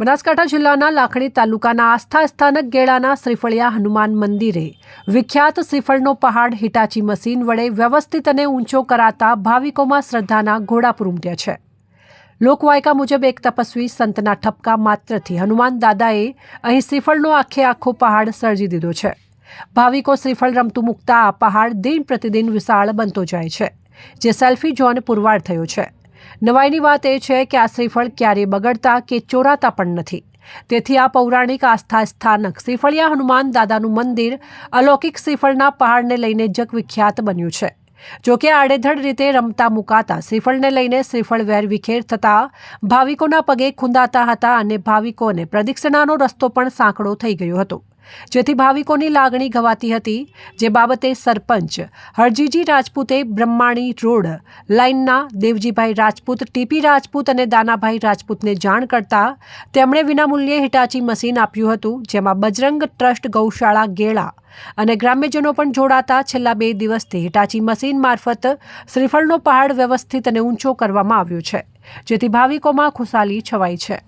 બનાસકાંઠા જિલ્લાના લાખણી તાલુકાના આસ્થા સ્થાનક ગેળાના શ્રીફળિયા હનુમાન મંદિરે વિખ્યાત શ્રીફળનો પહાડ હિટાચી મશીન વડે વ્યવસ્થિત અને ઊંચો કરાતા ભાવિકોમાં શ્રદ્ધાના ઘોડાપુર ઉમટ્યા છે। લોકવાયકા મુજબ એક તપસ્વી સંતના ઠપકા માત્રથી હનુમાન દાદાએ અહીં શ્રીફળનો આખો પહાડ સર્જી દીધો છે। ભાવિકો શ્રીફળ રમતું મૂકતા આ પહાડ દિન પ્રતિદિન વિશાળ બનતો જાય છે, જે સેલ્ફી ઝોન પુરવાર થયો છે। નવાઈની વાત એ છે કે આ શ્રીફળ ક્યારેય બગડતા કે ચોરાતા પણ નથી। તેથી આ પૌરાણિક આસ્થા સ્થાનક શ્રીફળિયા હનુમાન દાદાનું મંદિર અલૌકિક શ્રીફળના પહાડને લઈને જગવિખ્યાત બન્યું છે। જોકે આડેધડ રીતે રમતા મુકાતા શ્રીફળને લઈને શ્રીફળ વેર વિખેર થતા ભાવિકોના પગે ખૂંદાતા હતા અને ભાવિકોને પ્રદક્ષિણાનો રસ્તો પણ સાંકડો થઈ ગયો હતો, જેથી ભાવિકોની લાગણી ગવાતી હતી। જે બાબતે સરપંચ હરજીજી રાજપૂતે બ્રહ્માણી રોડ લાઇનના દેવજીભાઈ રાજપૂત, ટીપી રાજપૂત અને દાનાભાઈ રાજપૂતને જાણ કરતા તેમણે વિનામૂલ્યે હિટાચી મશીન આપ્યું હતું, જેમાં બજરંગ ટ્રસ્ટ ગૌશાળા ગેળા અને ગ્રામ્યજનો પણ જોડાતા છેલ્લા 2 દિવસથી હિટાચી મશીન મારફત શ્રીફળનો પહાડ વ્યવસ્થિત અને ઊંચો કરવામાં આવ્યો છે, જેથી ભાવિકોમાં ખુશાલી છવાઈ છે।